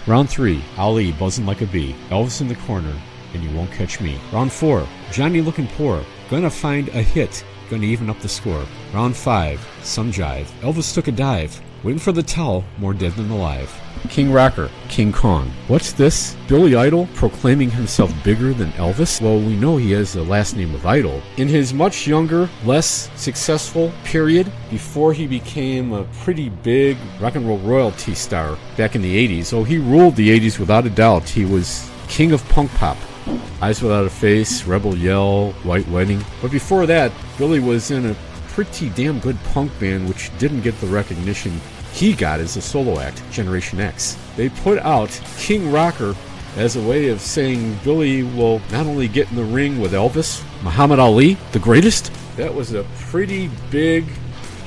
Round 3, Ali buzzing like a bee. Elvis in the corner, and you won't catch me. Round 4, Johnny looking poor. Gonna find a hit, gonna even up the score. Round 5, some jive. Elvis took a dive. Waiting for the towel, more dead than alive. King Rocker, King Kong. What's this? Billy Idol proclaiming himself bigger than Elvis? Well, we know he has the last name of Idol. In his much younger, less successful period, before he became a pretty big rock and roll royalty star back in the 80s, he ruled the 80s without a doubt. He was king of punk pop. Eyes Without a Face, Rebel Yell, White Wedding. But before that, Billy was in a pretty damn good punk band which didn't get the recognition he got as a solo act, Generation X. They put out King Rocker as a way of saying Billy will not only get in the ring with Elvis, Muhammad Ali, the greatest. That was a pretty big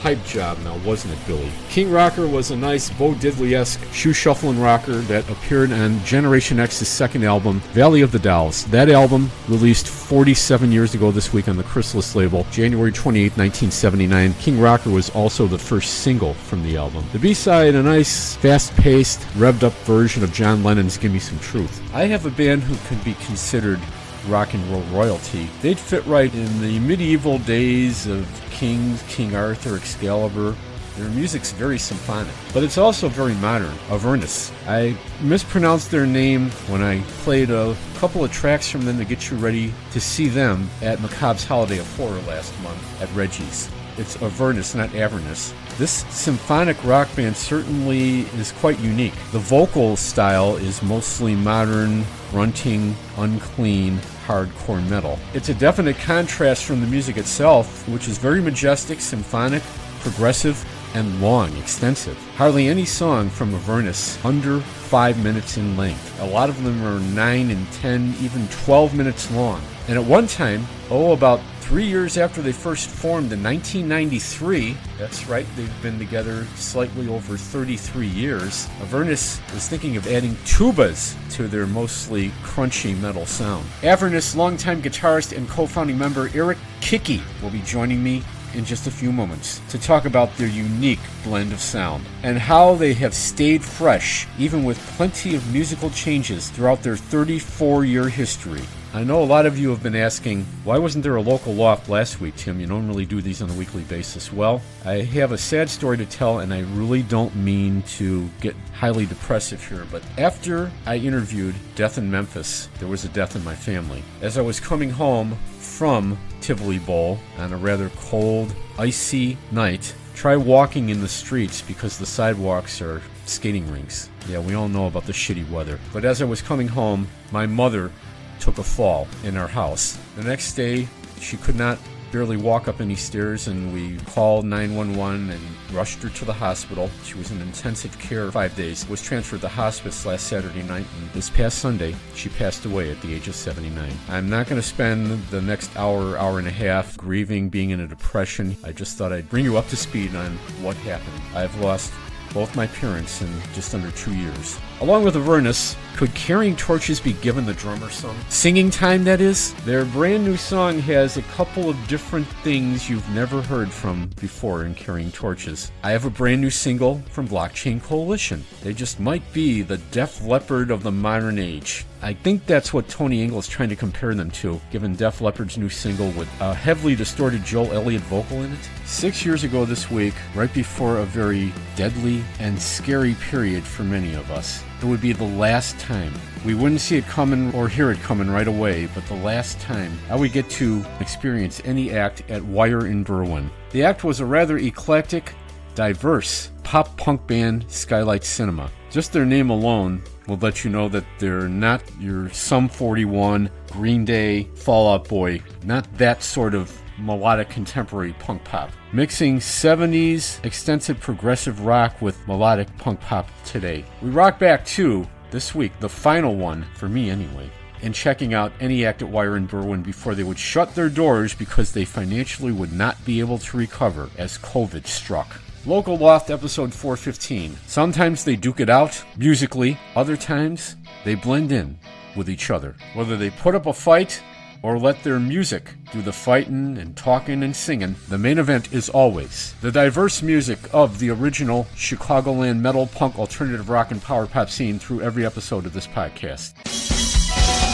hype job now, wasn't it, Billy? King Rocker was a nice Bo Diddley-esque shoe-shuffling rocker that appeared on Generation X's second album, Valley of the Dolls. That album, released 47 years ago this week on the Chrysalis label, January 28, 1979. King Rocker was also the first single from the album. The B-side, a nice, fast-paced, revved-up version of John Lennon's Give Me Some Truth. I have a band who can be considered rock and roll royalty. They'd fit right in the medieval days of kings, King Arthur, Excalibur. Their music's very symphonic, but it's also very modern. Avernus. I mispronounced their name when I played a couple of tracks from them to get you ready to see them at Macabre's Holiday of Horror last month at Reggie's. It's Avernus, not Avernus. This symphonic rock band certainly is quite unique. The vocal style is mostly modern, grunting, unclean, hardcore metal. It's a definite contrast from the music itself, which is very majestic, symphonic, progressive, and long, extensive. Hardly any song from Avernus under 5 minutes in length. A lot of them are 9 and 10, even 12 minutes long. And at one time, about 3 years after they first formed in 1993, that's right, they've been together slightly over 33 years, Avernus was thinking of adding tubas to their mostly crunchy metal sound. Avernus longtime guitarist and co-founding member Erik Kikke will be joining me in just a few moments to talk about their unique blend of sound and how they have stayed fresh even with plenty of musical changes throughout their 34-year history. I know a lot of you have been asking, why wasn't there a local Loft last week, Tim? You don't really do these on a weekly basis. Well, I have a sad story to tell, and I really don't mean to get highly depressive here, but after I interviewed Death in Memphis, there was a death in my family. As I was coming home from Tivoli Bowl on a rather cold, icy night, try walking in the streets because the sidewalks are skating rinks. Yeah, we all know about the shitty weather. But as I was coming home, my mother took a fall in our house. The next day, she could not barely walk up any stairs, and we called 911 and rushed her to the hospital. She was in intensive care 5 days, was transferred to hospice last Saturday night, and this past Sunday, she passed away at the age of 79. I'm not going to spend the next hour and a half grieving, being in a depression. I just thought I'd bring you up to speed on what happened. I've lost both my parents in just under 2 years. Along with Avernus, could Carrying Torches be given the drummer some singing time, that is? Their brand new song has a couple of different things you've never heard from before in Carrying Torches. I have a brand new single from Blockchain Coalition. They just might be the Def Leppard of the modern age. I think that's what Tony Engle's trying to compare them to, given Def Leppard's new single with a heavily distorted Joel Elliott vocal in it. 6 years ago this week, right before a very deadly and scary period for many of us, it would be the last time. We wouldn't see it coming or hear it coming right away, but the last time I would get to experience any act at Wire in Berwyn. The act was a rather eclectic, diverse pop-punk band, Skylight Cinema. Just their name alone will let you know that they're not your Sum 41, Green Day, Fall Out Boy, not that sort of melodic contemporary punk pop. Mixing 70s extensive progressive rock with melodic punk pop today. We rock back to, this week, the final one, for me anyway, in checking out any act at Wire in Berwyn before they would shut their doors because they financially would not be able to recover as COVID struck. Local Loft episode 415. Sometimes they duke it out musically, other times they blend in with each other. Whether they put up a fight or let their music do the fighting and talking and singing, the main event is always the diverse music of the original Chicagoland metal, punk, alternative rock, and power pop scene through every episode of this podcast.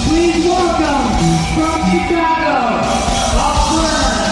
Please welcome from Chicago, Upstarts.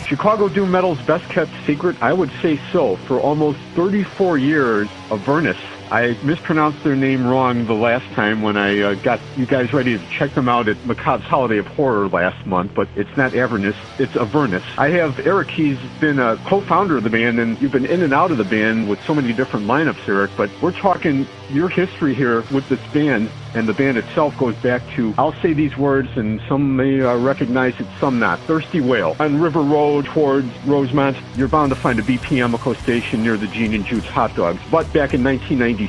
Chicago doom metal's best kept secret? I would say so. For almost 34 years, Avernus. I mispronounced their name wrong the last time when I got you guys ready to check them out at Macabre's Holiday of Horror last month, but it's not Avernus, it's Avernus. I have Erik, he's been a co-founder of the band, and you've been in and out of the band with so many different lineups, Erik, but we're talking your history here with this band, and the band itself goes back to, I'll say these words, and some may recognize it, some not. Thirsty Whale. On River Road towards Rosemont, you're bound to find a BP Amico station near the Gene and Jude's Hot Dogs. But back in 1996,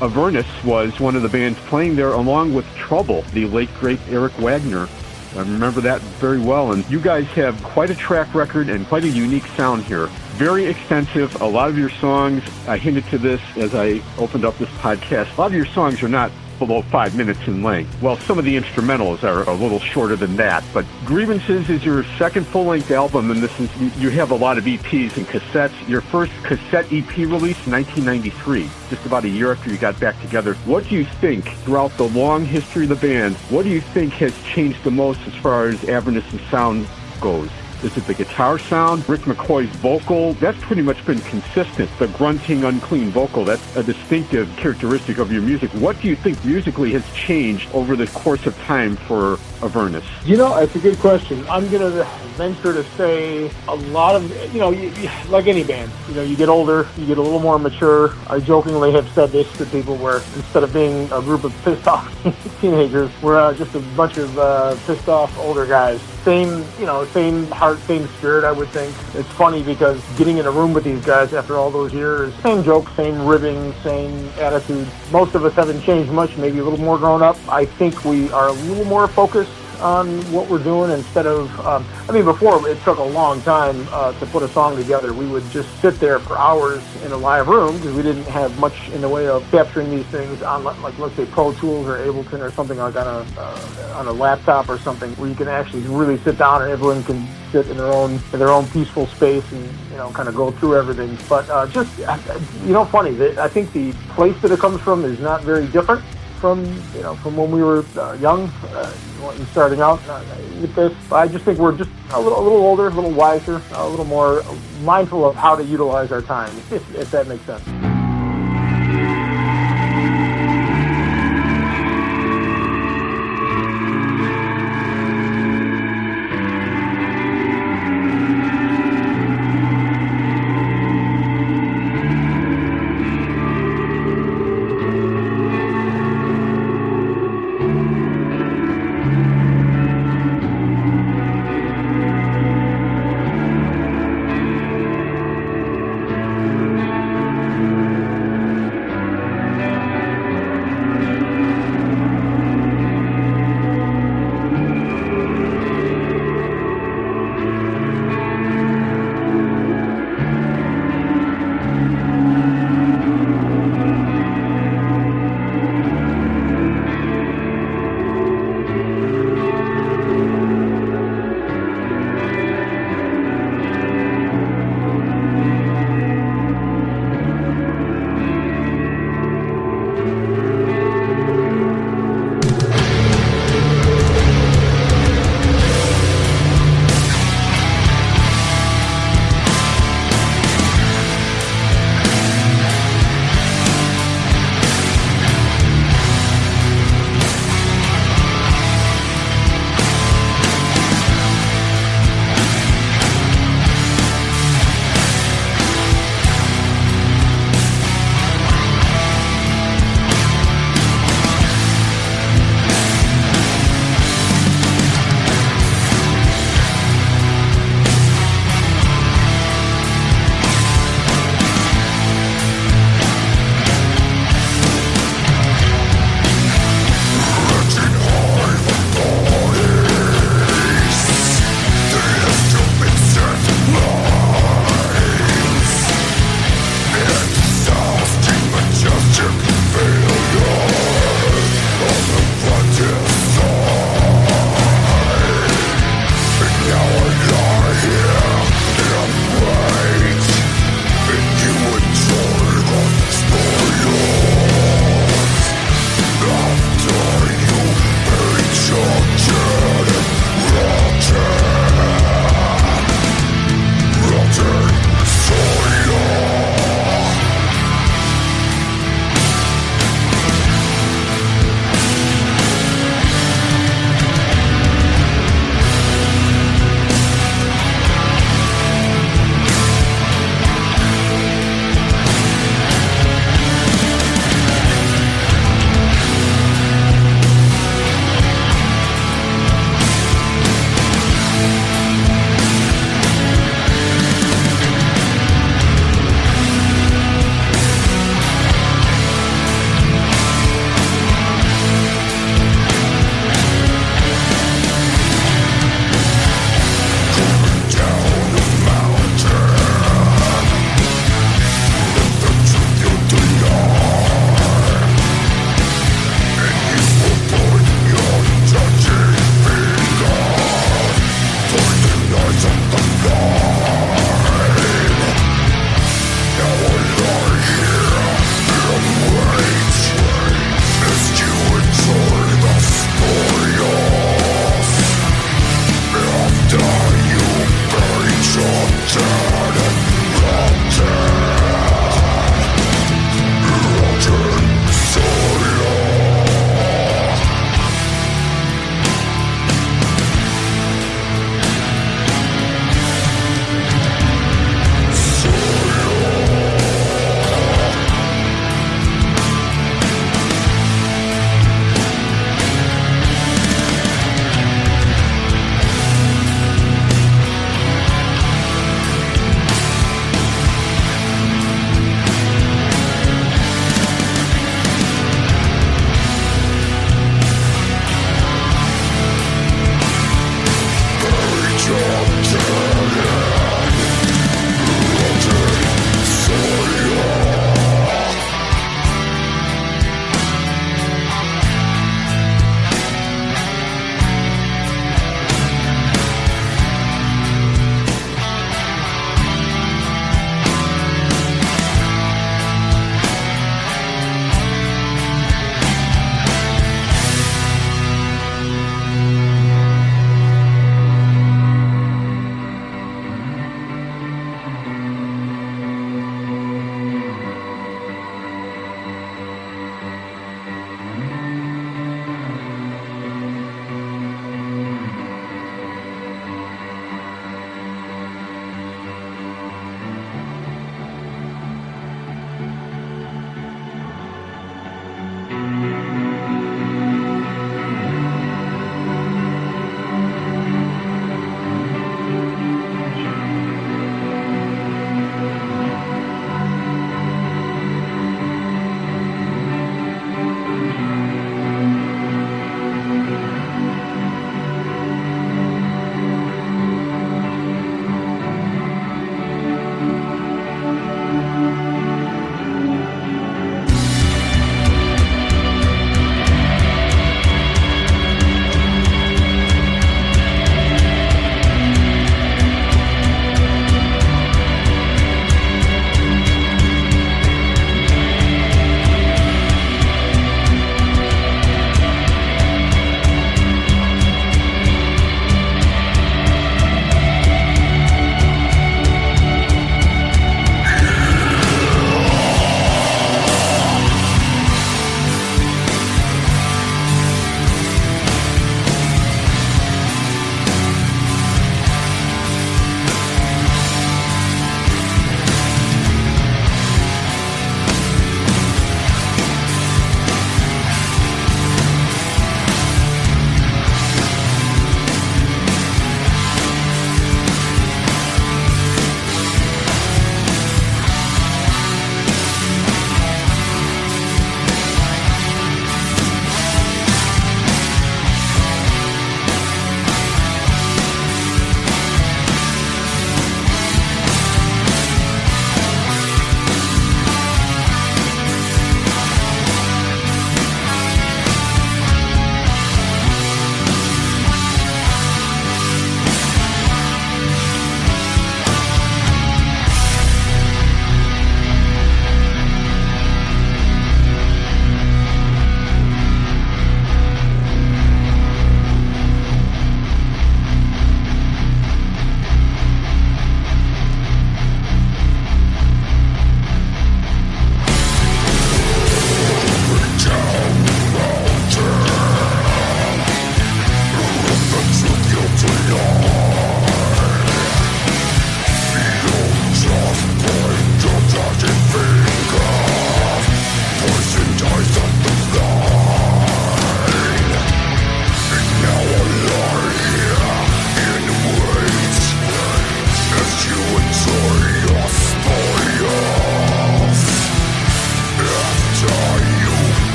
Avernus was one of the bands playing there along with Trouble, the late, great Eric Wagner. I remember that very well, and you guys have quite a track record and quite a unique sound here. Very extensive. A lot of your songs, I hinted to this as I opened up this podcast, a lot of your songs are not below 5 minutes in length. Well, some of the instrumentals are a little shorter than that, but Grievances is your second full-length album, and this is, you have a lot of EPs and cassettes. Your first cassette EP release, 1993, just about a year after you got back together. What do you think, throughout the long history of the band, what do you think has changed the most as far as Avernus' sound goes? Is it the guitar sound? Rick McCoy's vocal? That's pretty much been consistent. The grunting, unclean vocal, that's a distinctive characteristic of your music. What do you think musically has changed over the course of time for Avernus? You know, it's a good question. I'm going to venture to say a lot of, like any band, you get older, you get a little more mature. I jokingly have said this to people where instead of being a group of pissed off teenagers, we're just a bunch of pissed off older guys. Same heart, same spirit, I would think. It's funny because getting in a room with these guys after all those years, same jokes, same ribbing, same attitude. Most of us haven't changed much, maybe a little more grown up. I think we are a little more focused on what we're doing instead of, before it took a long time to put a song together. We would just sit there for hours in a live room because we didn't have much in the way of capturing these things on, like, let's say Pro Tools or Ableton or something like on a laptop or something where you can actually really sit down and everyone can sit in their own peaceful space and kind of go through everything. But funny, I think the place that it comes from is not very different from when we were young and starting out with this. I just think we're just a little older, a little wiser, a little more mindful of how to utilize our time, if that makes sense.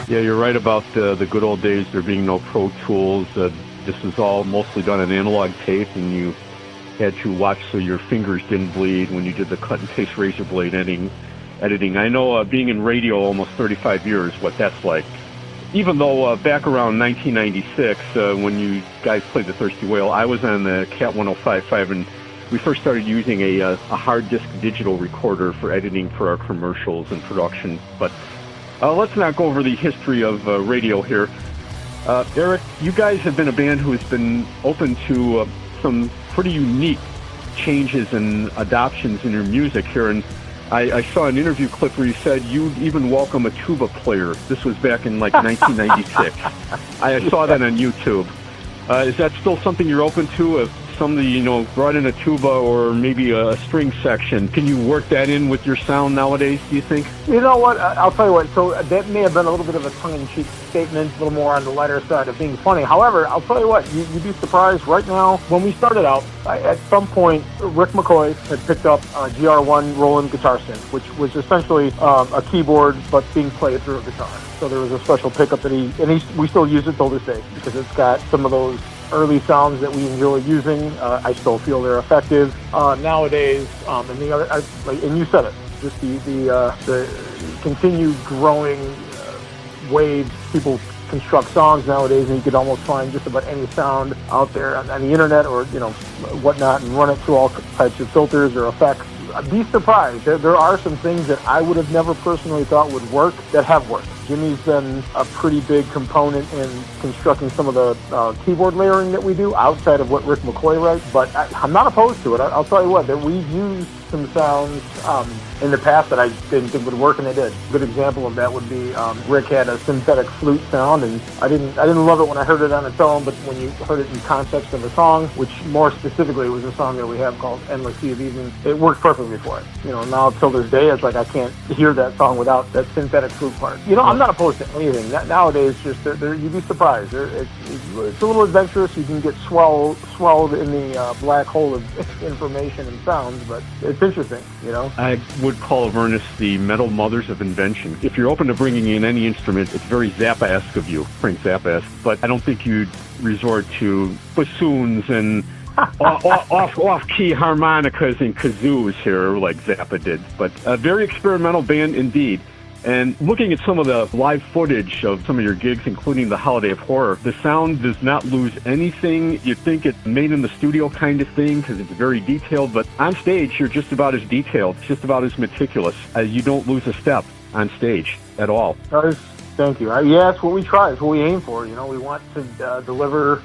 Yeah, you're right about the good old days, there being no Pro Tools. This was all mostly done on analog tape, and you had to watch so your fingers didn't bleed when you did the cut and paste razor blade editing. I know being in radio almost 35 years, what that's like. Even though back around 1996, when you guys played the Thirsty Whale, I was on the Cat 105.5, and we first started using a hard disk digital recorder for editing for our commercials and production. But let's not go over the history of radio here. Erik, you guys have been a band who has been open to some pretty unique changes and adoptions in your music here, and I saw an interview clip where you said you'd even welcome a tuba player. This was back in like 1996. I saw that on YouTube. Is that still something you're open to? If somebody, brought in a tuba or maybe a string section, can you work that in with your sound nowadays, do you think? You know what? I'll tell you what. So that may have been a little bit of a tongue-in-cheek statement, a little more on the lighter side of being funny. However, I'll tell you what, you'd be surprised. Right now, when we started out, at some point, Rick McCoy had picked up a GR1 Roland guitar synth, which was essentially a keyboard, but being played through a guitar. So there was a special pickup that we still use it till this day, because it's got some of those early sounds that we enjoy using. I still feel they're effective nowadays. And the other, and you said it, just the continued growing waves. People construct songs nowadays, and you could almost find just about any sound out there on the internet or whatnot, and run it through all types of filters or effects. Be surprised. There are some things that I would have never personally thought would work that have worked. Jimmy's been a pretty big component in constructing some of the keyboard layering that we do outside of what Rick McCoy writes, but I'm not opposed to it. I'll tell you what, that we've used some sounds in the past that I didn't think would work, and they did. A good example of that would be Rick had a synthetic flute sound, and I didn't love it when I heard it on its own, but when you heard it in context of a song, which more specifically was a song that we have called Endless Sea of Evening, it worked perfectly for it. Now till this day, it's like I can't hear that song without that synthetic flute part. I'm not opposed to anything. Nowadays, just you'd be surprised. It's a little adventurous. You can get swelled in the black hole of information and sounds, but it's interesting, I would call Avernus the metal mothers of invention. If you're open to bringing in any instrument, it's very Zappa-esque of you, Frank Zappa-esque, but I don't think you'd resort to bassoons and off-key harmonicas and kazoos here like Zappa did. But a very experimental band indeed. And looking at some of the live footage of some of your gigs, including the Holiday of Horror, the sound does not lose anything. You think it's made in the studio kind of thing because it's very detailed, but on stage, you're just about as detailed, just about as meticulous. You don't lose a step on stage at all. Thank you. Yeah, that's what we try. It's what we aim for. We want to deliver.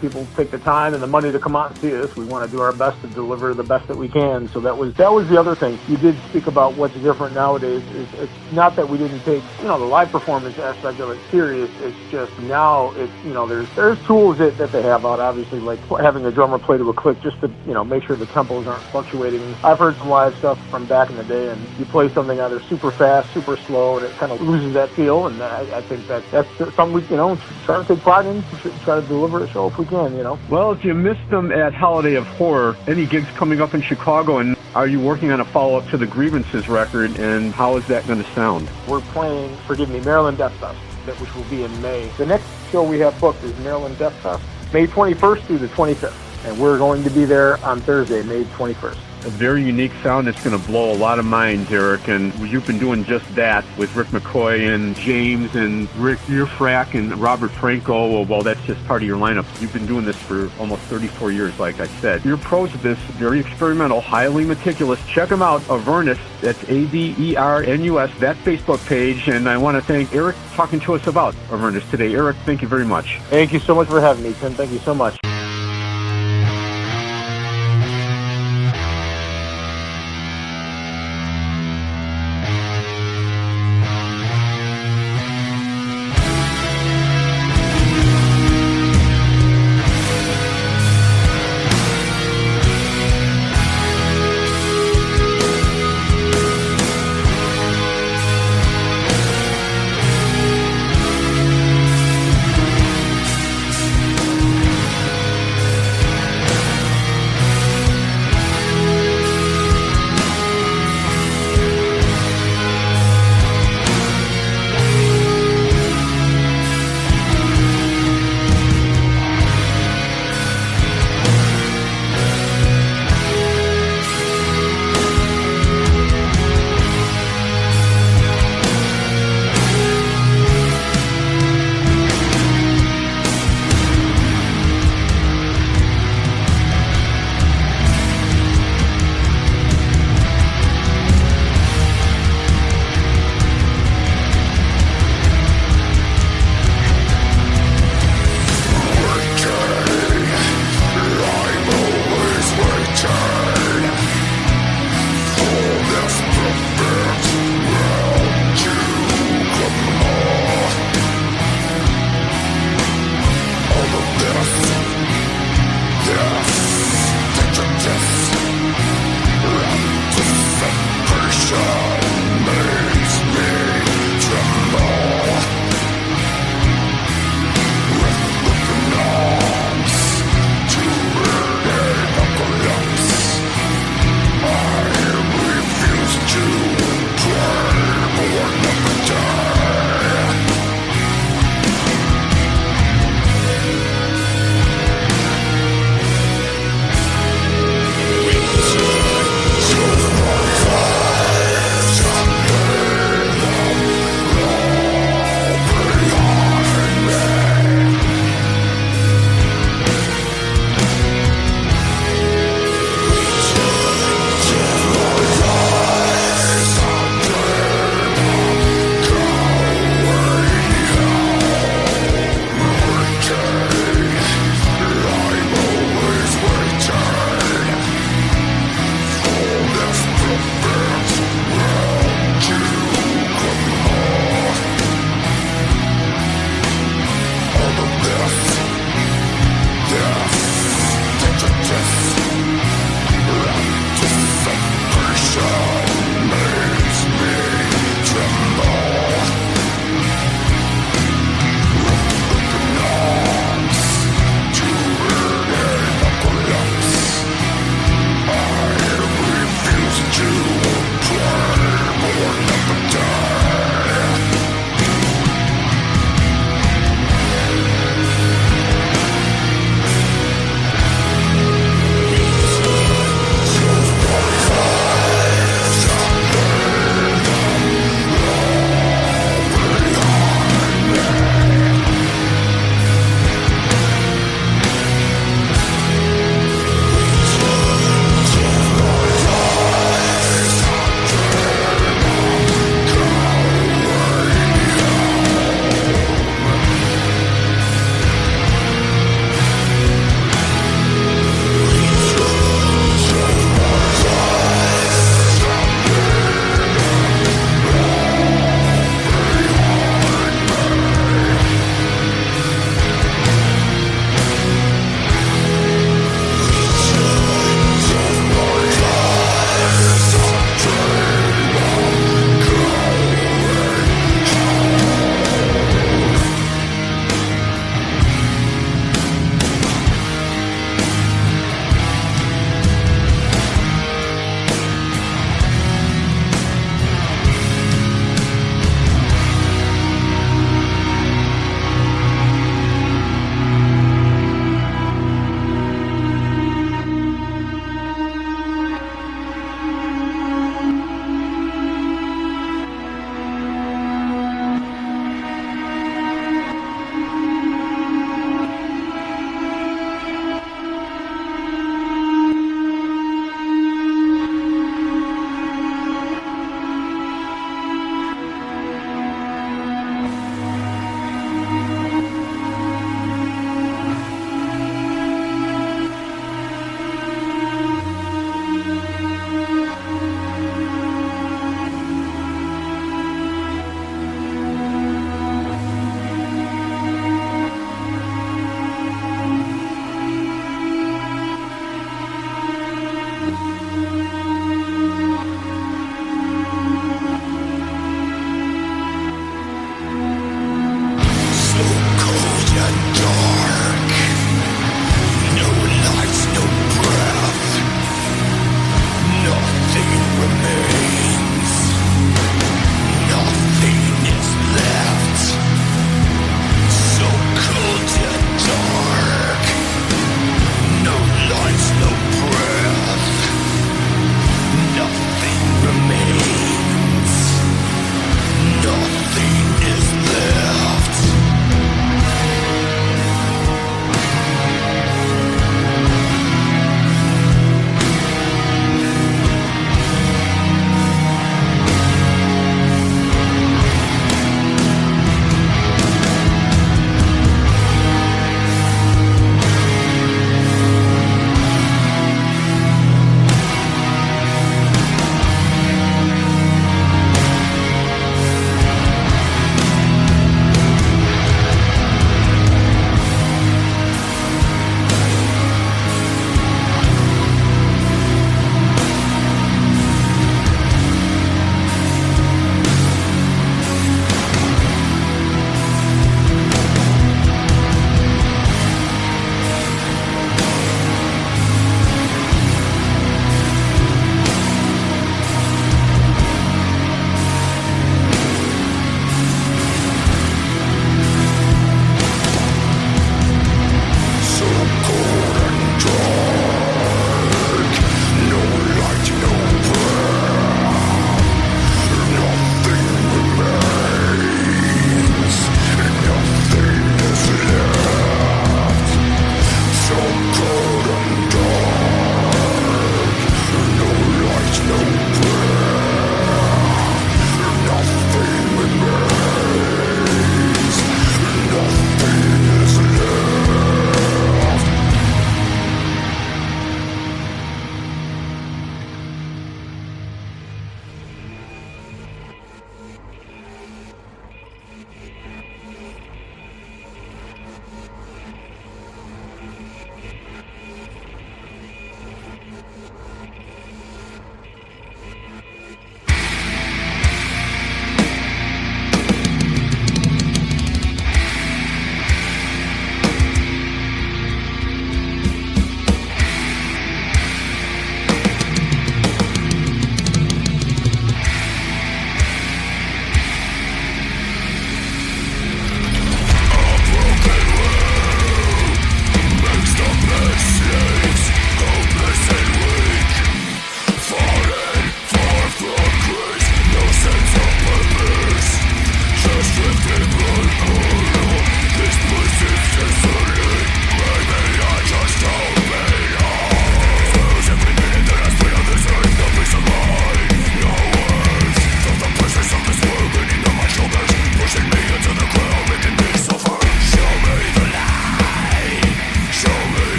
People take the time and the money to come out and see us. We want to do our best to deliver the best that we can. So that was the other thing. You did speak about what's different nowadays. It's not that we didn't take the live performance aspect of it serious. It's just now there's tools that they have out. Obviously, like having a drummer play to a click just to make sure the tempos aren't fluctuating. I've heard some live stuff from back in the day, and you play something either super fast, super slow, and it kind of loses that feel. And I think that's something we try to take pride in. Try to deliver a show if we can. Well, if you missed them at Holiday of Horror, any gigs coming up in Chicago, and are you working on a follow-up to the Grievances record, and how is that going to sound? We're playing, Maryland Death Fest, which will be in May. The next show we have booked is Maryland Death Fest, May 21st through the 25th. And we're going to be there on Thursday, May 21st. A very unique sound that's going to blow a lot of minds, Erik, and you've been doing just that with Rick McCoy and James and Rick Earfrack and Robert Franco. Well, that's just part of your lineup. You've been doing this for almost 34 years, like I said. Your approach to this, very experimental, highly meticulous. Check them out, Avernus. That's Avernus, that Facebook page. And I want to thank Erik for talking to us about Avernus today. Erik, thank you very much. Thank you so much for having me, Tim. Thank you so much.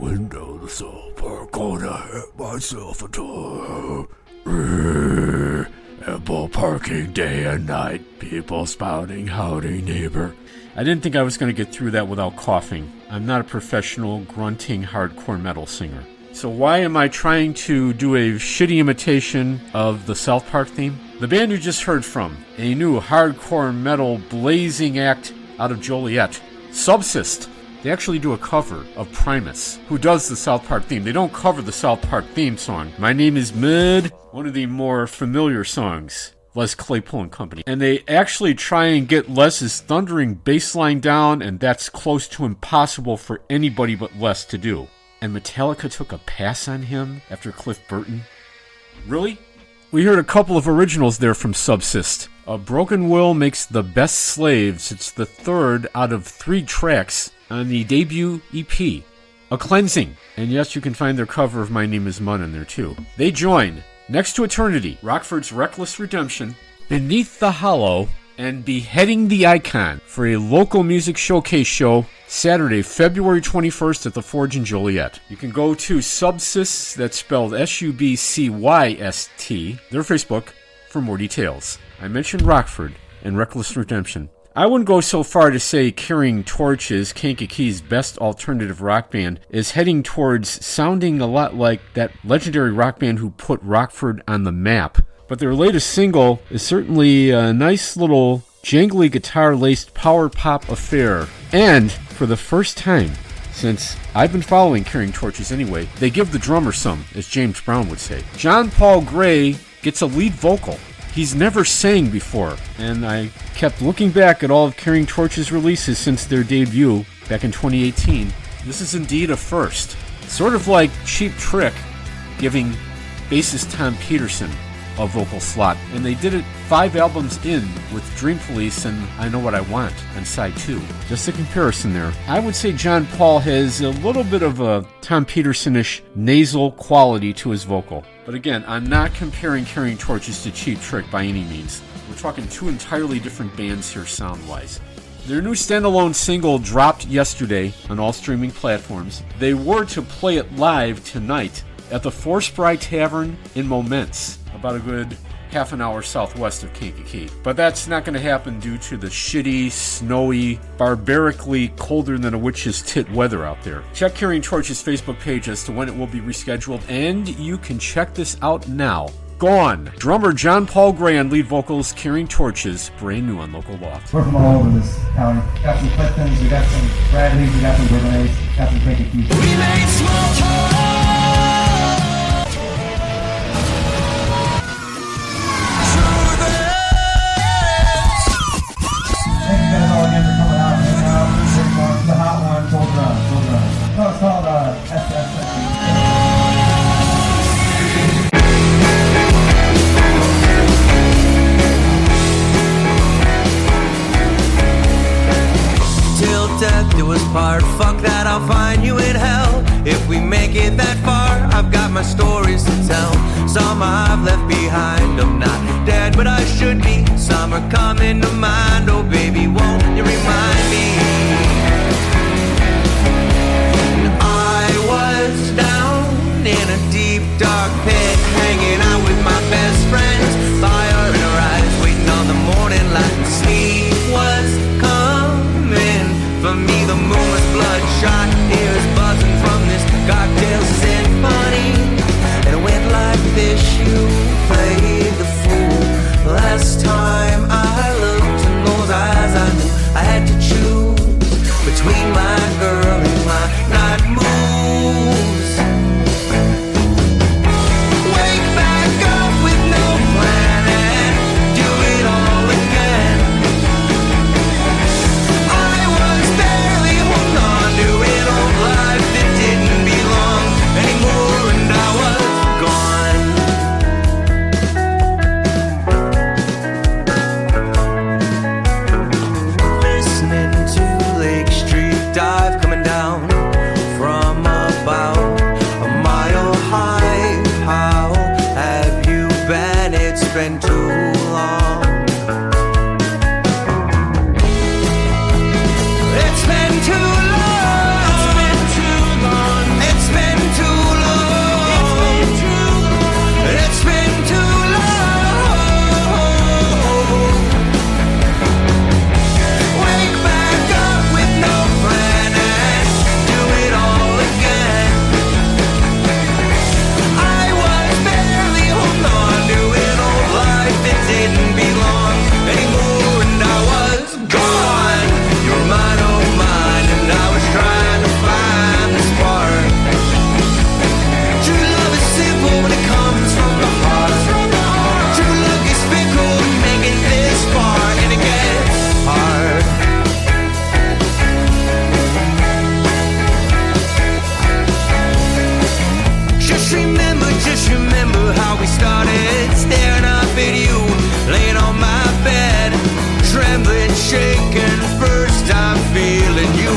windows over, gonna hit myself a door. Ample parking day and night, people spouting howdy neighbor. I didn't think I was going to get through that without coughing. I'm not a professional grunting hardcore metal singer. So why am I trying to do a shitty imitation of the South Park theme? The band you just heard from, a new hardcore metal blazing act out of Joliet, Subsist. They actually do a cover of Primus, who does the South Park theme. They don't cover the South Park theme song. My Name is Mud, one of the more familiar songs, Les Claypool and Company. And they actually try and get Les's thundering bass line down, and that's close to impossible for anybody but Les to do. And Metallica took a pass on him after Cliff Burton? Really? We heard a couple of originals there from Subsist. A Broken Will Makes the Best Slaves. It's the third out of 3 tracks on the debut EP, A Cleansing. And yes, you can find their cover of My Name is Mud in there too. They join Next to Eternity, Rockford's Reckless Redemption, Beneath the Hollow, and Beheading the Icon for a local music showcase show Saturday, February 21st at the Forge in Joliet. You can go to Subsist, that's spelled S-U-B-C-Y-S-T, their Facebook, for more details. I mentioned Rockford and Reckless Redemption. I wouldn't go so far to say Carrying Torches, Kankakee's best alternative rock band, is heading towards sounding a lot like that legendary rock band who put Rockford on the map. But their latest single is certainly a nice little jangly guitar-laced power pop affair. And for the first time since I've been following Carrying Torches anyway, they give the drummer some, as James Brown would say. John Paul Gray gets a lead vocal. He's never sang before, and I kept looking back at all of Carrying Torches' releases since their debut back in 2018. This is indeed a first. Sort of like Cheap Trick giving bassist Tom Peterson a vocal slot, and they did it 5 albums in with Dream Police and I Know What I Want on side 2. Just a comparison there. I would say John Paul has a little bit of a Tom Peterson-ish nasal quality to his vocal. But again, I'm not comparing Carrying Torches to Cheap Trick by any means. We're talking 2 entirely different bands here sound-wise. Their new standalone single dropped yesterday on all streaming platforms. They were to play it live tonight at the Four Spry Tavern in Moments, about a good half an hour southwest of Kankakee. But that's not going to happen due to the shitty, snowy, barbarically colder than a witch's tit weather out there. Check Carrying Torches' Facebook page as to when it will be rescheduled, and you can check this out now. Gone. Drummer John Paul Gray on lead vocals, Carrying Torches, brand new on Local Loft. We're from all over this county. Got some Cliftons, we got some Bradleys, we got some Bourbonnais, got some Kankakees. We made small talk. The hot one, Cold Run. No, it's called SSSC. Till death do us part. Fuck that, I'll find you in hell. If we make it that far, I've got my stories to tell. Some I've left behind, I'm not dead, but I should be. Some are coming to mind, oh baby, won't you remind me? Was down in a deep dark pit, hanging out with my best friends, fire in her eyes, waiting on the morning light. Sleep was coming for me, the moon was bloodshot, ears buzzing from this cocktail symphony. And it went like this: you played the fool. Last time I looked in those eyes, I knew I had to choose between my girl and my night moves. Wake back up with no plan and do it all again. I was barely holding on to an old life that didn't belong anymore, and I was gone.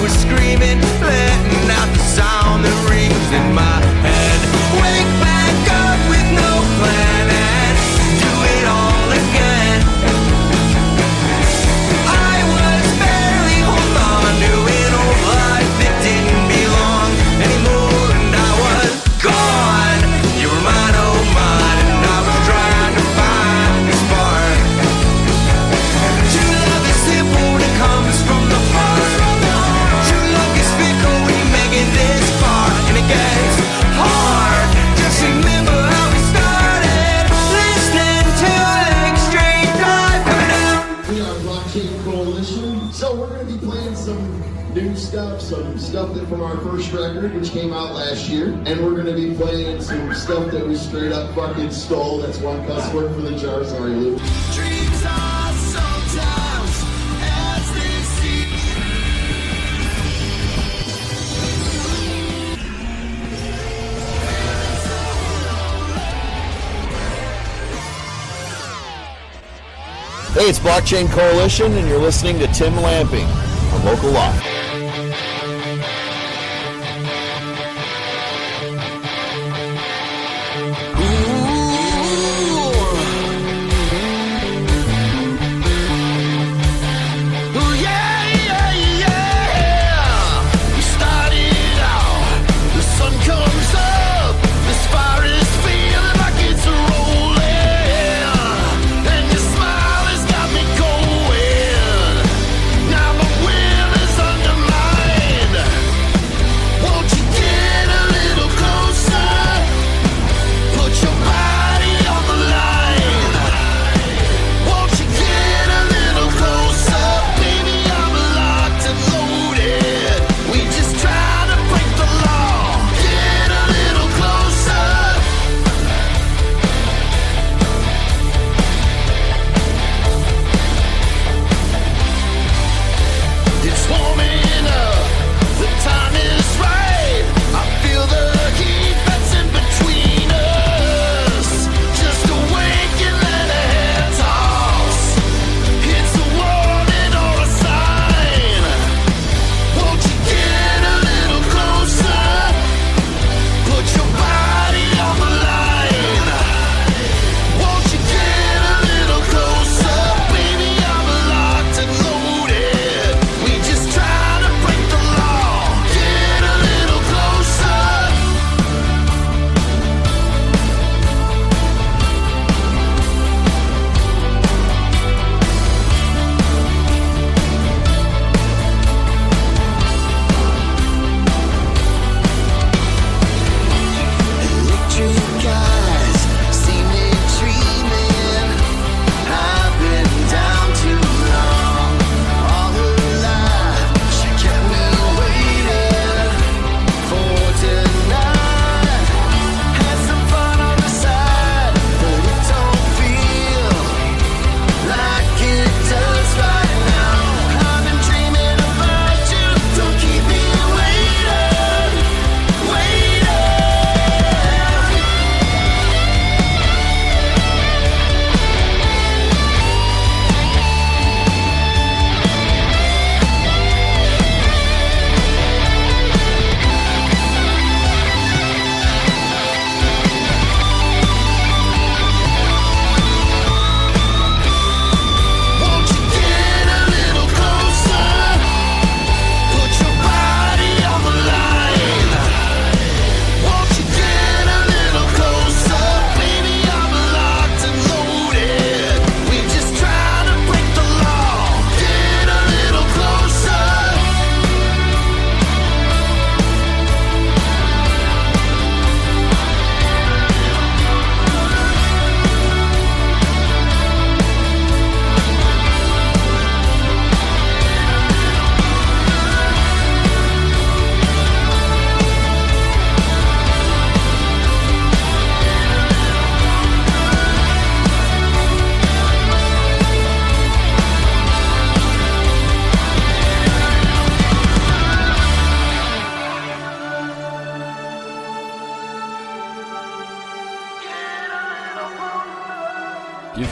was screaming, letting out the sound that rings in my head. Wake back up with no plan and do it all again. I was barely holding on to an old life that didn't belong anymore, and I was gone. You were mine, oh mine, and I was trying to find a spark. True love is simple when it comes from the heart. True love is fickle when you make it this far, and it gets hard. Just remember how we started, listening to Extreme Drive coming out. We are Blockchain Coalition, so we're going to be playing some new stuff, some stuff that from our first record, which came out last year, and we're going to be playing some stuff that we straight up fucking stole. That's one cuss word for the jar, sorry, Lou. Dreams are sometimes as they seem. Hey, it's Blockchain Coalition, and you're listening to Tim Lamping on Local Loft. Oh yeah, yeah, yeah. We started out, the sun comes up, this fire is feeling like it's rolling, and your smile has got me going. Now the wind is under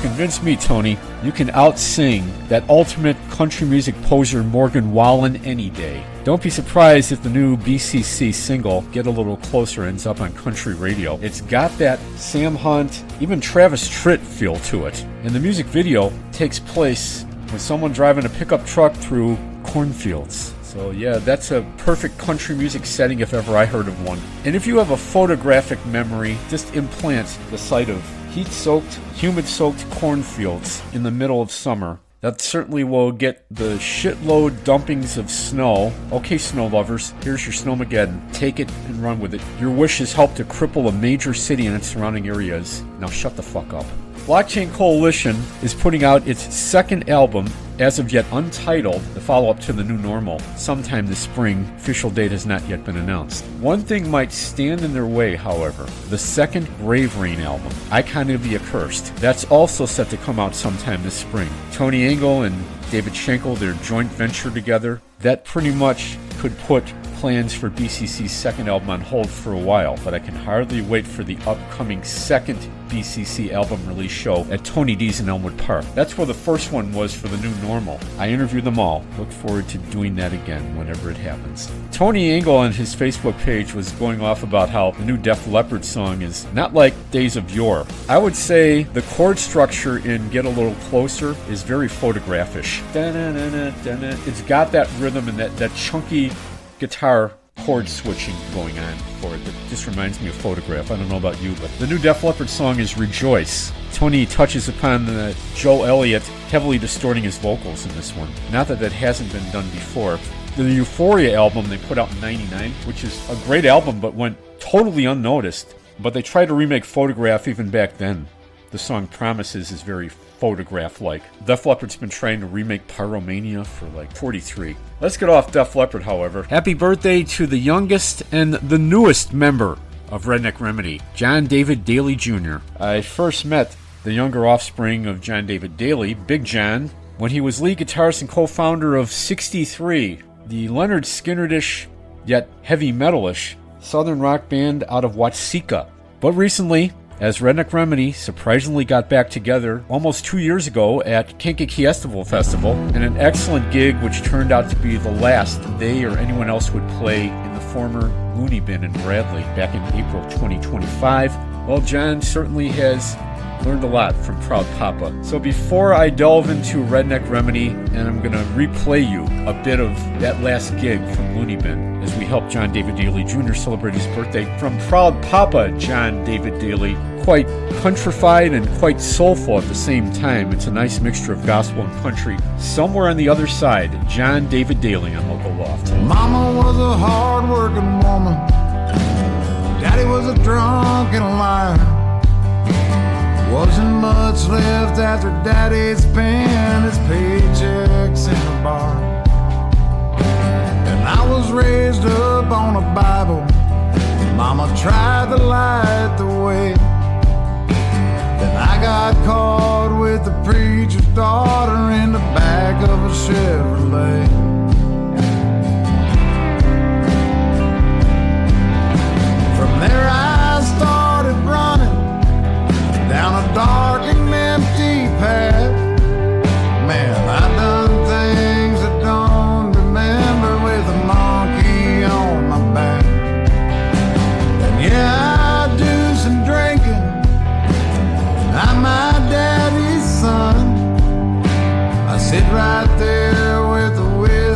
Convince me, Tony, you can out-sing that ultimate country music poser Morgan Wallen any day. Don't be surprised if the new BCC single, Get a Little Closer, ends up on country radio. It's got that Sam Hunt, even Travis Tritt feel to it. And the music video takes place with someone driving a pickup truck through cornfields. So yeah, that's a perfect country music setting if ever I heard of one. And if you have a photographic memory, just implant the sight of heat-soaked, humid-soaked cornfields in the middle of summer. That certainly will get the shitload dumpings of snow. Okay, snow lovers, here's your Snowmageddon. Take it and run with it. Your wish has helped to cripple a major city and its surrounding areas. Now shut the fuck up. Blockchain Coalition is putting out its second album, as of yet untitled, the follow-up to The New Normal, sometime this spring. Official date has not yet been announced. One thing might stand in their way, however, the second Grave Rain album, Icon of the Accursed. That's also set to come out sometime this spring. Tony Engel and David Schenkel, their joint venture together, that pretty much could put plans for BCC's second album on hold for a while, but I can hardly wait for the upcoming second BCC album release show at Tony D's in Elmwood Park. That's where the first one was for The New Normal. I interviewed them all. Look forward to doing that again whenever it happens. Tony Engel on his Facebook page was going off about how the new Def Leppard song is not like Days of Yore. I would say the chord structure in Get a Little Closer is very photographish. It's got that rhythm and that chunky guitar chord switching going on for it. That just reminds me of Photograph. I don't know about you, but the new Def Leppard song is Rejoice. Tony touches upon Joe Elliott heavily distorting his vocals in this one. Not that hasn't been done before. The Euphoria album they put out in '99, which is a great album but went totally unnoticed. But they tried to remake Photograph even back then. The song Promises is very Photograph-like. Def Leppard's been trying to remake Pyromania for like 43. Let's get off Def Leppard, however. Happy birthday to the youngest and the newest member of Redneck Remedy, John David Daly Jr. I first met the younger offspring of John David Daly, Big John, when he was lead guitarist and co-founder of 63, the Leonard Skinner-ish, yet heavy metal-ish, southern rock band out of Watseka. But recently, as Redneck Remedy surprisingly got back together almost 2 years ago at Kankakee Festival, in an excellent gig which turned out to be the last they or anyone else would play in the former Looney Bin in Bradley back in April 2025. Well, John certainly has learned a lot from Proud Papa. So before I delve into Redneck Remedy, and I'm going to replay you a bit of that last gig from Looney Bin as we help John David Daly Jr. celebrate his birthday from Proud Papa John David Daly. Quite countrified and quite soulful at the same time. It's a nice mixture of gospel and country. Somewhere on the other side, John David Daly on Local Loft. Mama was a hard-working woman. Daddy was a drunk and a liar. Wasn't much left after Daddy spent his paychecks in a bar. And I was raised up on a Bible. Mama tried to light the way. Then I got caught with the preacher's daughter in the back of a Chevrolet. From there I started running down a dark and empty path. Man, I done things I don't remember with a monkey on my back. And yeah, I do some drinking. I'm my daddy's son. I sit right there with the whiskey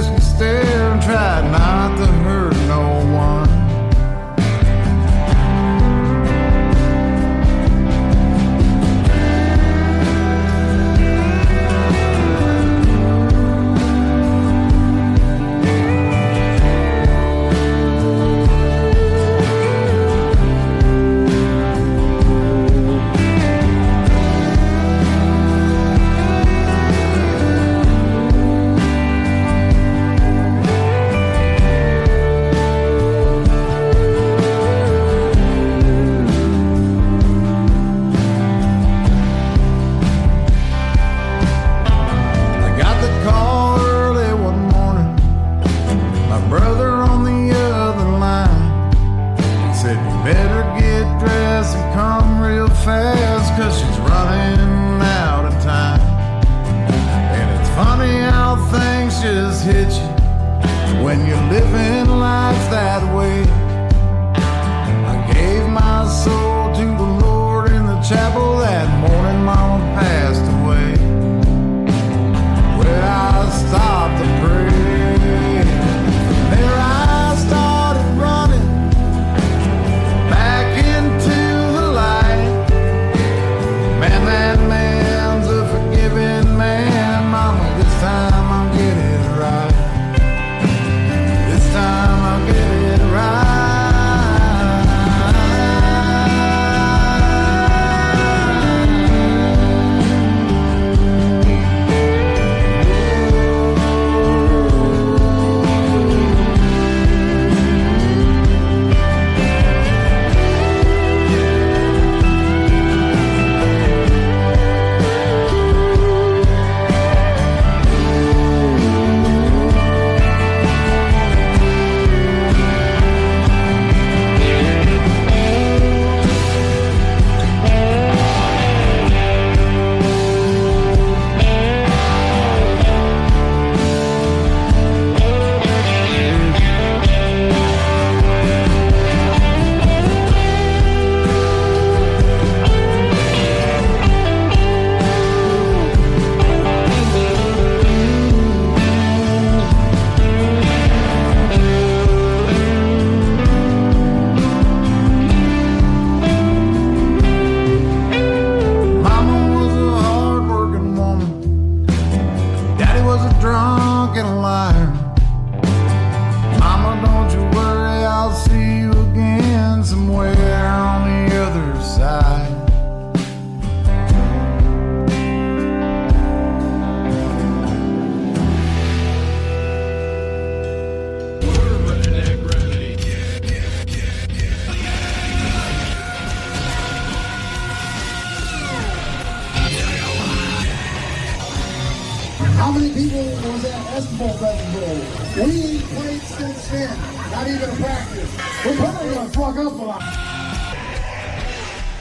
basketball doesn't roll. We ain't played since then. Not even a practice. We're probably gonna fuck up a lot.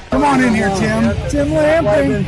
Come on in here, Tim. Tim Lamping.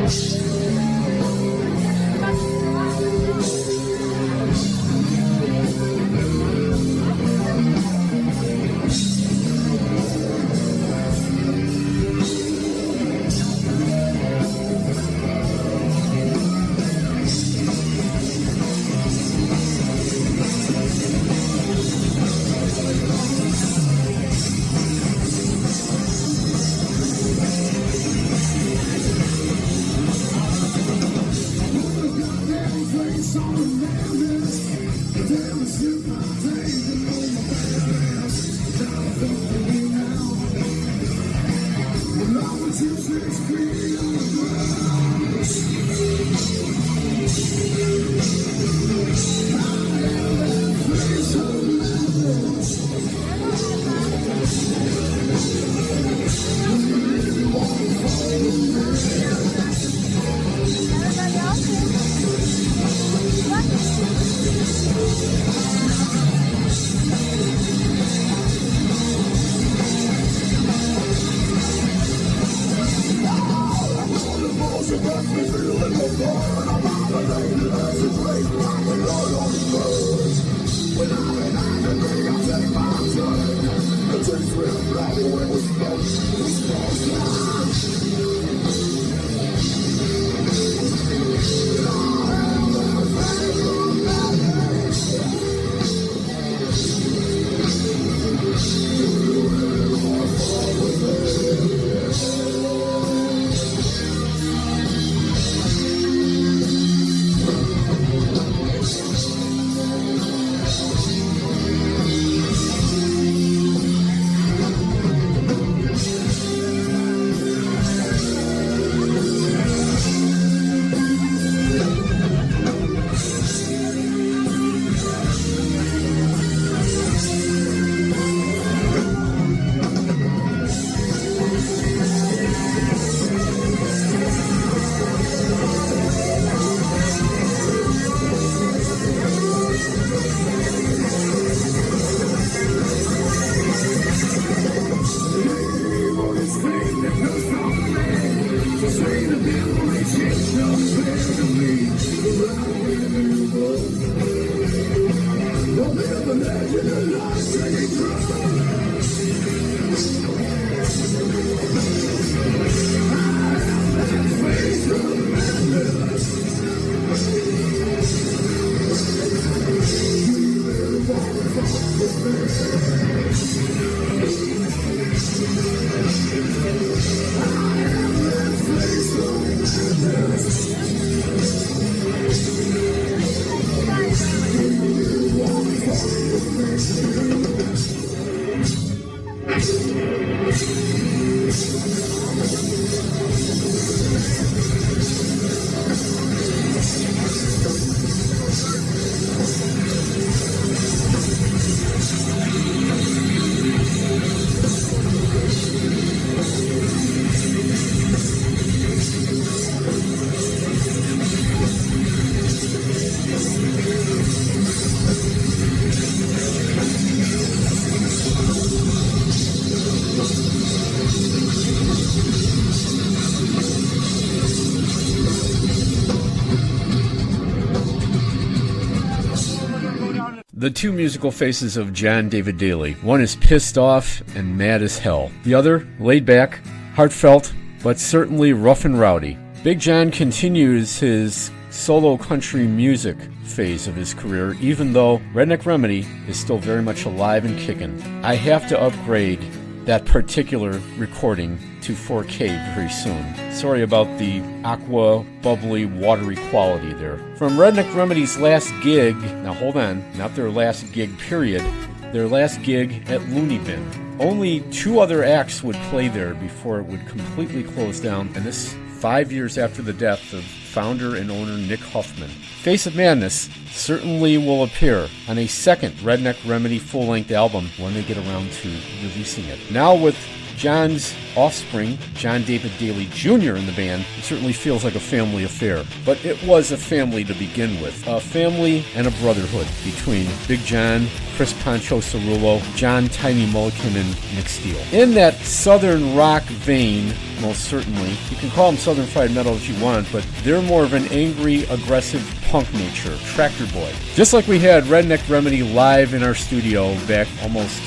The two musical faces of John David Daly. One is pissed off and mad as hell. The other, laid back, heartfelt, but certainly rough and rowdy. Big John continues his solo country music phase of his career, even though Redneck Remedy is still very much alive and kicking. I have to upgrade that particular recording to 4K very soon. Sorry about the aqua, bubbly, watery quality there. From Redneck Remedy's last gig, now hold on, not their last gig period, their last gig at Looney Bin. Only 2 other acts would play there before it would completely close down, and this 5 years after the death of founder and owner Nick Huffman. Face of Madness certainly will appear on a second Redneck Remedy full-length album when they get around to releasing it. Now with John's offspring, John David Daly Jr. in the band, it certainly feels like a family affair. But it was a family to begin with. A family and a brotherhood between Big John, Chris Pancho Cerullo, John Tiny Mullican, and Nick Steele. In that southern rock vein, most certainly, you can call them southern fried metal if you want, but they're more of an angry, aggressive punk nature, Tractor Boy. Just like we had Redneck Remedy live in our studio back almost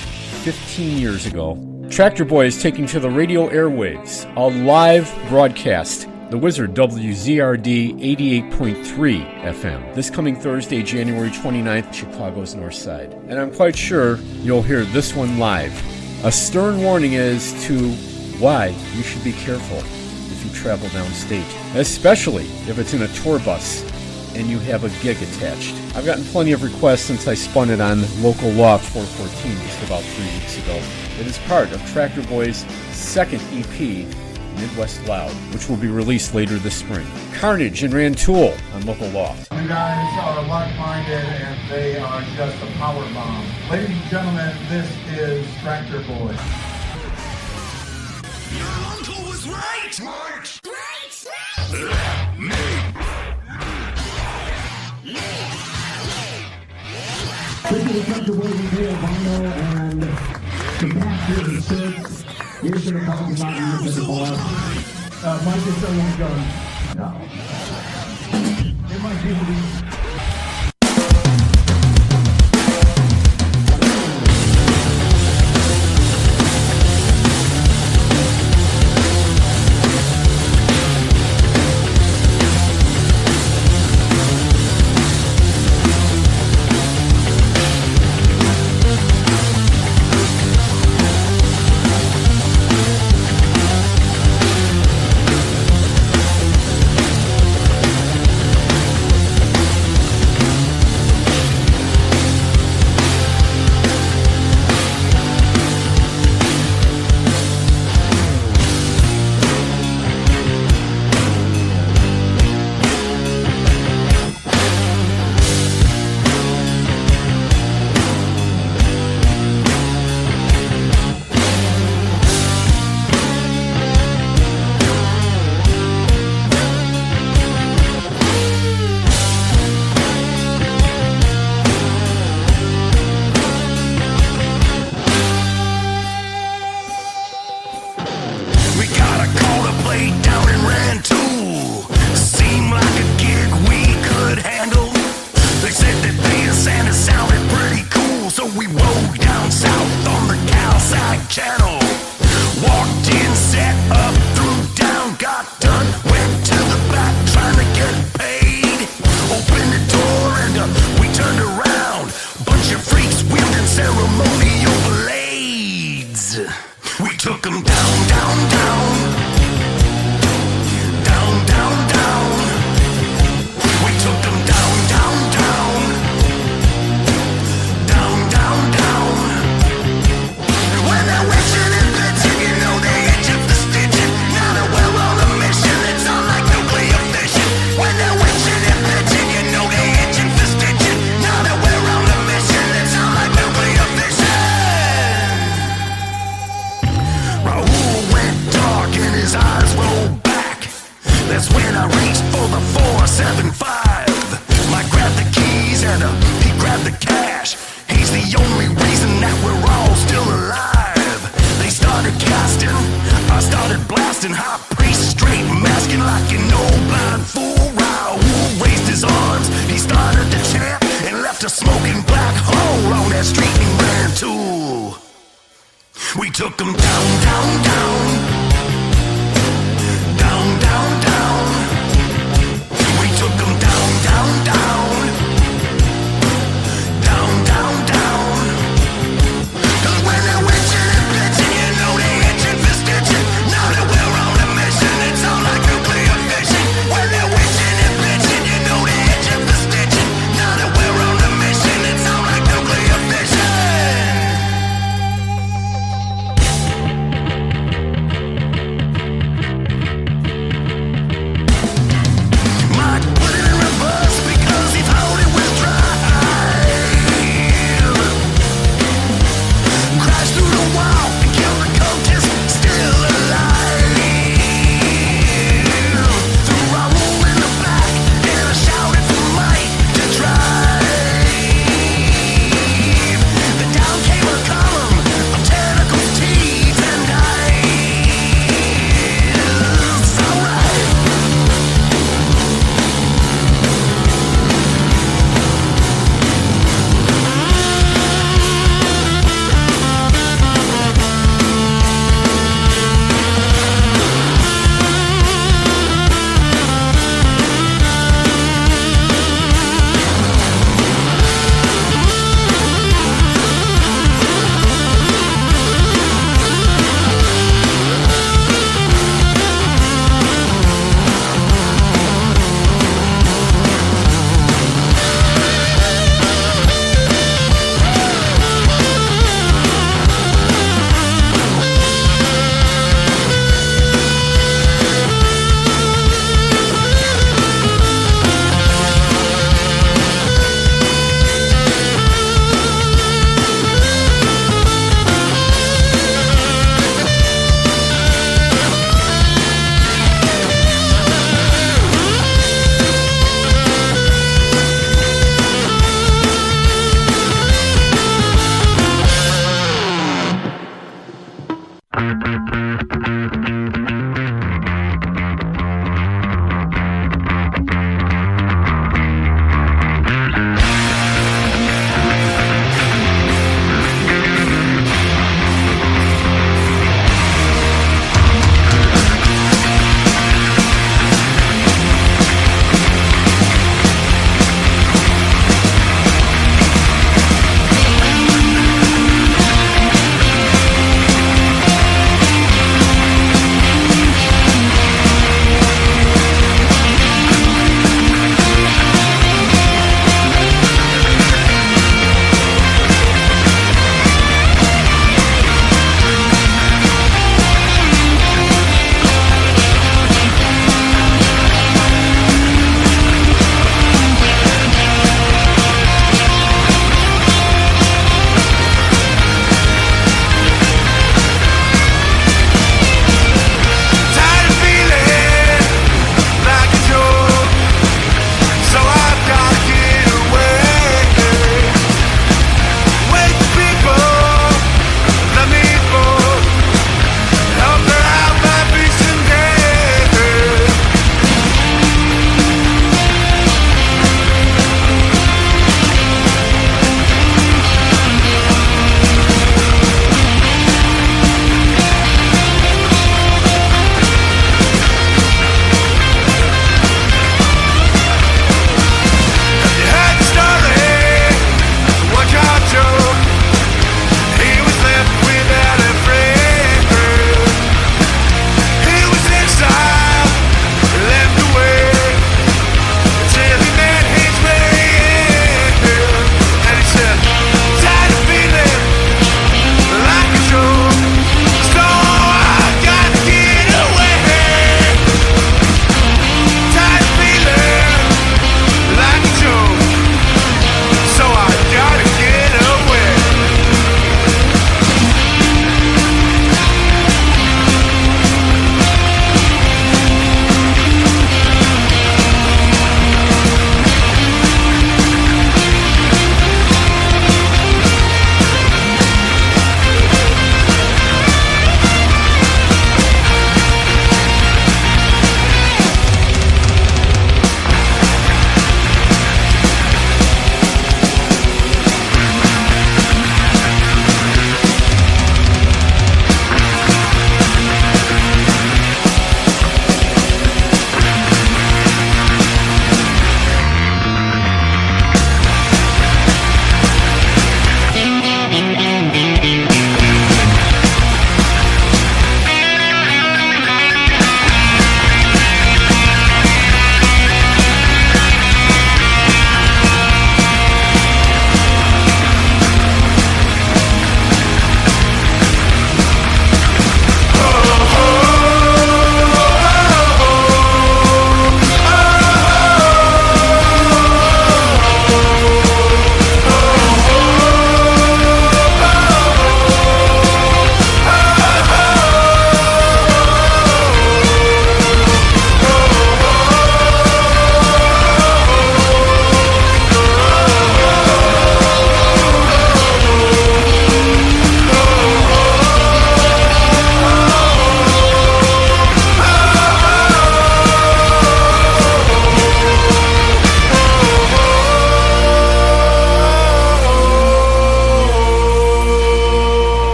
15 years ago, Tractor Boy is taking to the radio airwaves a live broadcast, the Wizard WZRD 88.3 FM, this coming Thursday, January 29th, Chicago's North Side. And I'm quite sure you'll hear this one live. A stern warning as to why you should be careful if you travel downstate, especially if it's in a tour bus and you have a gig attached. I've gotten plenty of requests since I spun it on local Loft 414 just about 3 weeks ago. It is part of Tractor Boy's second EP, Midwest Loud, which will be released later this spring. Carnage and Rantoul on local Loft. You guys are like-minded and they are just a power bomb. Ladies and gentlemen, this is Tractor Boy. Your uncle was right! This is the Tractor Boy with Dale Bono and the Pastors and Six. Here's to the Coffee Mountain, here's to the bar. Mike is still one gun. No. It might be the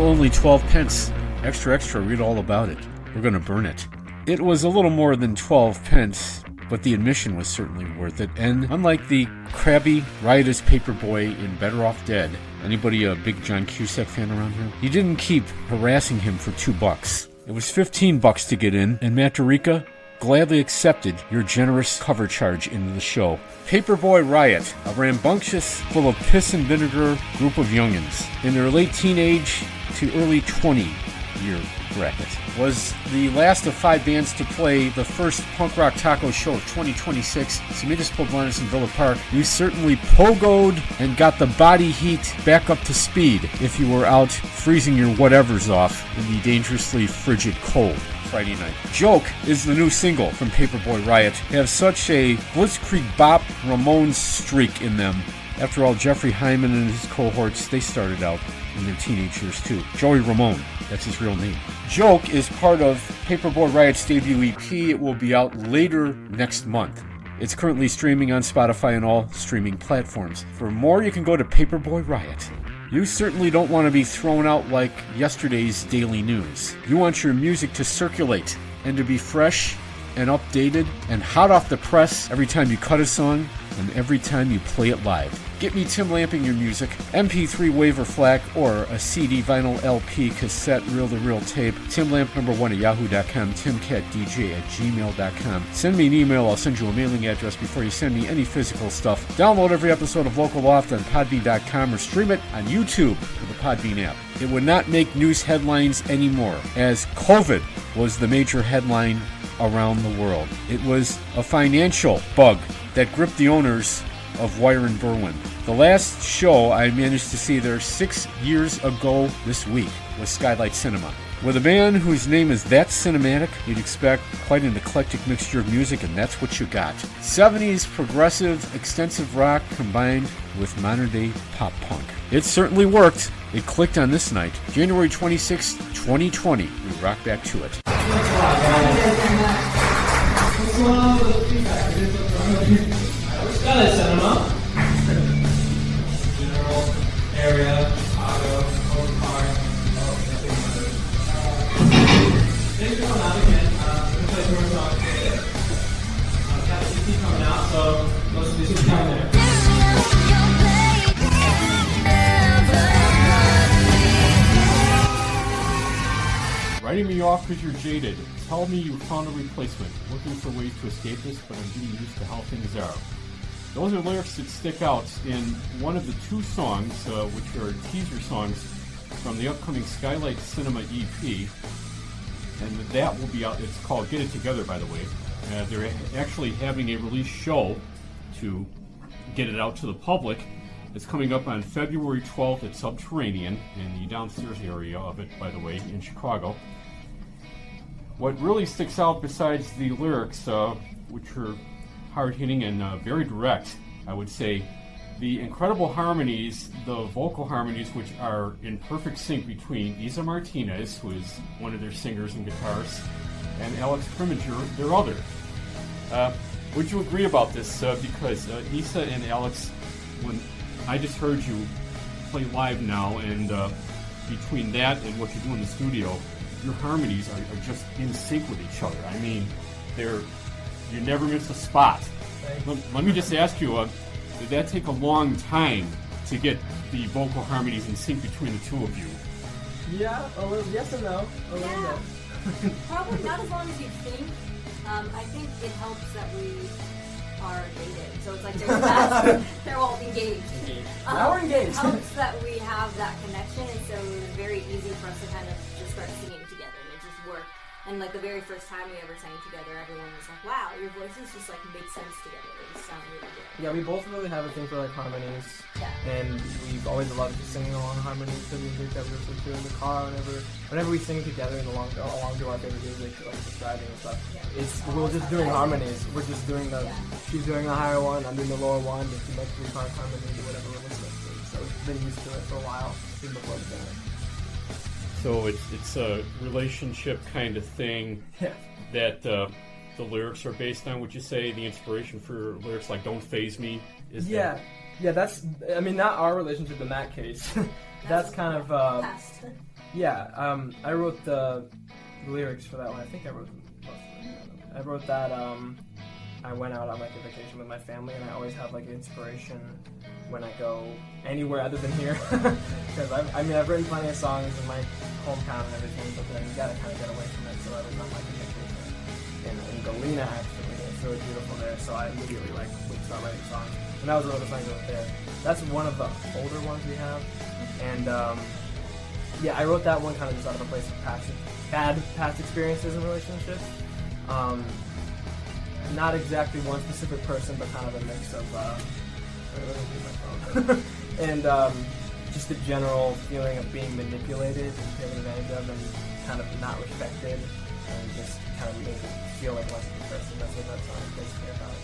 Still only 12 pence. Extra, extra, read all about it. We're gonna burn it. It was a little more than 12 pence, but the admission was certainly worth it. And unlike the crabby, riotous paperboy in Better Off Dead, anybody a big John Cusack fan around here? He didn't keep harassing him for $2. It was $15 to get in, and Matt Dorica gladly accepted your generous cover charge into the show. Paperboy Riot, a rambunctious, full of piss and vinegar group of youngins in their late teenage to early 20-year bracket, was the last of 5 bands to play the first punk rock taco show of 2026, Semitas Poblanis in Villa Park. You certainly pogoed and got the body heat back up to speed if you were out freezing your whatevers off in the dangerously frigid cold Friday night. Joke is the new single from Paperboy Riot. They have such a Blitzkrieg Bop Ramones streak in them. After all, Jeffrey Hyman and his cohorts, they started out in their teenage years too. Joey Ramone, that's his real name. Joke is part of Paperboy Riot's debut EP. It will be out later next month. It's currently streaming on Spotify and all streaming platforms. For more, you can go to Paperboy Riot. You certainly don't want to be thrown out like yesterday's daily news. You want your music to circulate and to be fresh and updated and hot off the press every time you cut a song and every time you play it live. Get me Tim Lamping your music, MP3 wave or FLAC, or a CD, vinyl, LP, cassette, reel-to-reel tape. TimLamp1 at yahoo.com, timcatdj@gmail.com. Send me an email, I'll send you a mailing address before you send me any physical stuff. Download every episode of Local Loft on podbean.com or stream it on YouTube with the Podbean app. It would not make news headlines anymore, as COVID was the major headline around the world. It was a financial bug that gripped the owners of Wire and Berwyn. The last show I managed to see there 6 years ago this week was Skylight Cinema. With a band whose name is that cinematic, you'd expect quite an eclectic mixture of music, and that's what you got. 70s progressive, extensive rock combined with modern-day pop punk. It certainly worked. It clicked on this night, January 26, 2020. We rock back to it. Skylight Cinema. General area, Chicago, Oak Park. Thanks for coming out again. We're going to play some more songs today. Got the EP coming out, so let's do some time there. Writing me off because you're jaded. Tell me you found a replacement. Looking for ways to escape this, but I'm getting used to how things are. Those are lyrics that stick out in one of the 2 songs, which are teaser songs from the upcoming Skylight Cinema EP. And that will be out. It's called Get It Together, by the way. They're actually having a release show to get it out to the public. It's coming up on February 12th at Subterranean in the downstairs area of it, by the way, in Chicago. What really sticks out besides the lyrics, which are hard-hitting and very direct, I would say, the incredible harmonies, the vocal harmonies, which are in perfect sync between Isa Martinez, who is one of their singers and guitarists, and Alex Primiger, their other. Would you agree about this? Because Isa and Alex, when I just heard you play live now, and between that and what you do in the studio, your harmonies are just in sync with each other. I mean, you never miss a spot. Let me just ask you, did that take a long time to get the vocal harmonies in sync between the two of you? Yeah, a little, yes and no. A little bit. Probably not as long as you think. I think it helps that we are dated. So it's like they're all engaged. Now we're engaged. It helps that we have that connection, and so it was very easy for us to kind of just start singing together, and it just worked. And like the very first time we ever sang together, everyone was like, wow, your voices just like make sense together. They just sound really good. Yeah, we both really have a thing for like harmonies. Yeah. And we've always loved singing along harmonies to music that we listen to in the car whenever we sing together along to our favorite music, like just driving and stuff. Yeah. We're just doing harmonies. We're just doing she's doing the higher one, I'm doing the lower one, just make 3-part harmonies or whatever we're listening to. So we've been used to it for a while, even before the band. So it's a relationship kind of thing that the lyrics are based on. Would you say the inspiration for lyrics like "Don't Faze Me" is that? Yeah. That's. I mean, not our relationship in that case. That's kind of. Yeah, I wrote the lyrics for that one. I think I wrote most of them. I wrote that. I went out on like a vacation with my family, and I always have like inspiration when I go anywhere other than here. Because I've written plenty of songs in my hometown and everything, but then you gotta kind of get away from it. So I was on like a vacation in Galena actually. It's really beautiful there, so I immediately like would start writing songs. And that was one of the songs I wrote there. That's one of the older ones we have, and yeah, I wrote that one kind of just out of a place of bad past experiences in relationships. Not exactly one specific person, but kind of a mix of and just the general feeling of being manipulated and taken advantage of and kind of not respected, and just kind of made it feel like less of a person. That's what that song is basically about.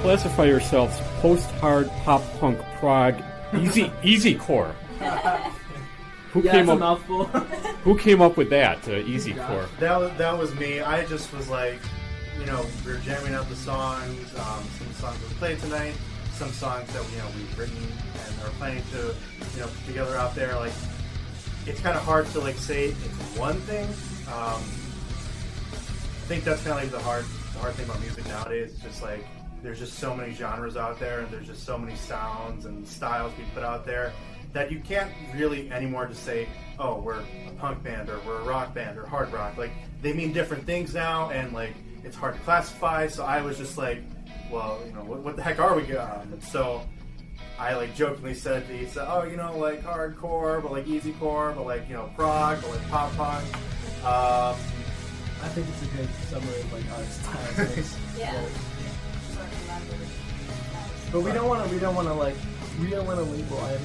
Classify yourselves post-hard pop punk prog easy core. Who Yeah, came it's a up? mouthful. Who came up with that easy core? That was me. I just was like, we were jamming out the songs. Some songs we played tonight, some songs that we've written and are planning to put together out there. Like, it's kind of hard to like say it's one thing. think that's kind of like the hard thing about music nowadays. It's just like there's just so many genres out there, and there's just so many sounds and styles being put out there that you can't really anymore just say, oh, we're a punk band or we're a rock band or hard rock. Like, they mean different things now, and like it's hard to classify. So I was just like, well, you know, what the heck are we? So I like jokingly said to Issa, oh, you know, like hardcore, but like easycore, but like, you know, prog, but like pop punk. I think it's a good summary of like our style. Yeah. But we don't want to label. I know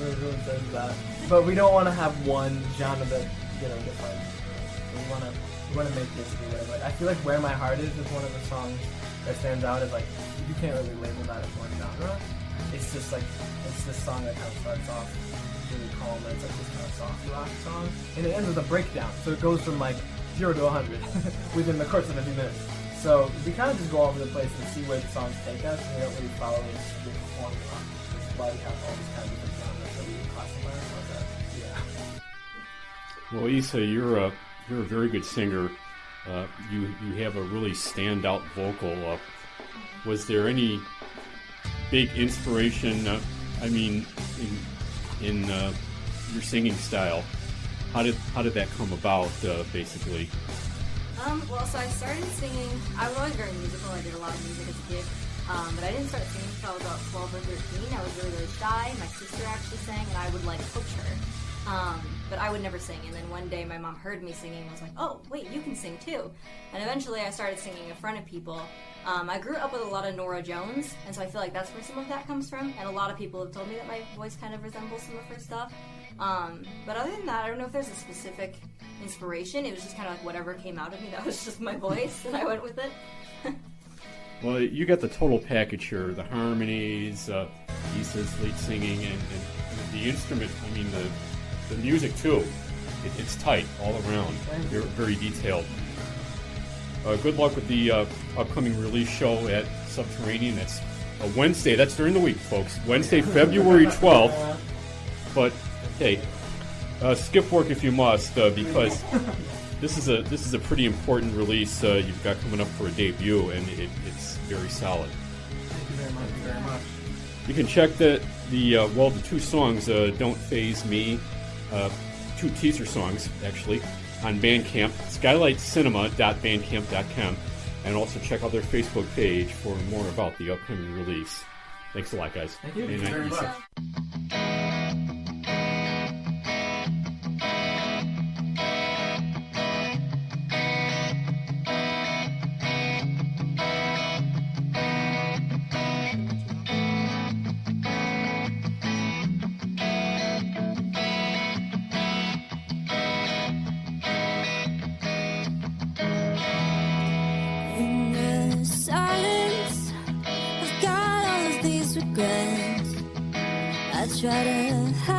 everyone says that, but we don't want to have one genre that, you know, defines. We want to make this be whatever. Like, I feel like "Where My Heart Is" one of the songs that stands out. Is like you can't really label that as one genre. It's just like it's this song that kind of starts off really calm, and it's like this kind of soft rock song, and it ends with a breakdown. So it goes from like 0 to 100 within the course of a few minutes. So we kind of just go all over the place and see where the songs take us, and we don't really follow this strict formula. This is why we have all these kind of different genres that we classify like that. Yeah. Well, Issa, you're a very good singer. You have a really standout vocal. Was there any big inspiration? I mean, in your singing style, how did that come about? Basically. Well, so I started singing. I was always very musical. I did a lot of music as a kid. But I didn't start singing until I was about 12 or 13. I was really, really shy. My sister actually sang, and I would like coach her. But I would never sing. And then one day my mom heard me singing and was like, oh, wait, you can sing too. And eventually I started singing in front of people. I grew up with a lot of Nora Jones, and so I feel like that's where some of that comes from. And a lot of people have told me that my voice kind of resembles some of her stuff. But other than that, I don't know if there's a specific inspiration. It was just kind of like whatever came out of me. That was just my voice, and I went with it. Well, you got the total package here: the harmonies, Issa's lead singing, and the instrument. I mean, the music too. It's tight all around. You're very detailed. Good luck with the upcoming release show at Subterranean. That's a Wednesday. That's during the week, folks. Wednesday, February 12th. But hey, skip work if you must, because this is a pretty important release you've got coming up for a debut, and it's very solid. Thank you very much. Thank you very much. You can check the two songs, Don't Faze Me, two teaser songs actually, on Bandcamp, skylightcinema.bandcamp.com, and also check out their Facebook page for more about the upcoming release. Thanks a lot, guys. Thank you. Thank you very much. Try to hide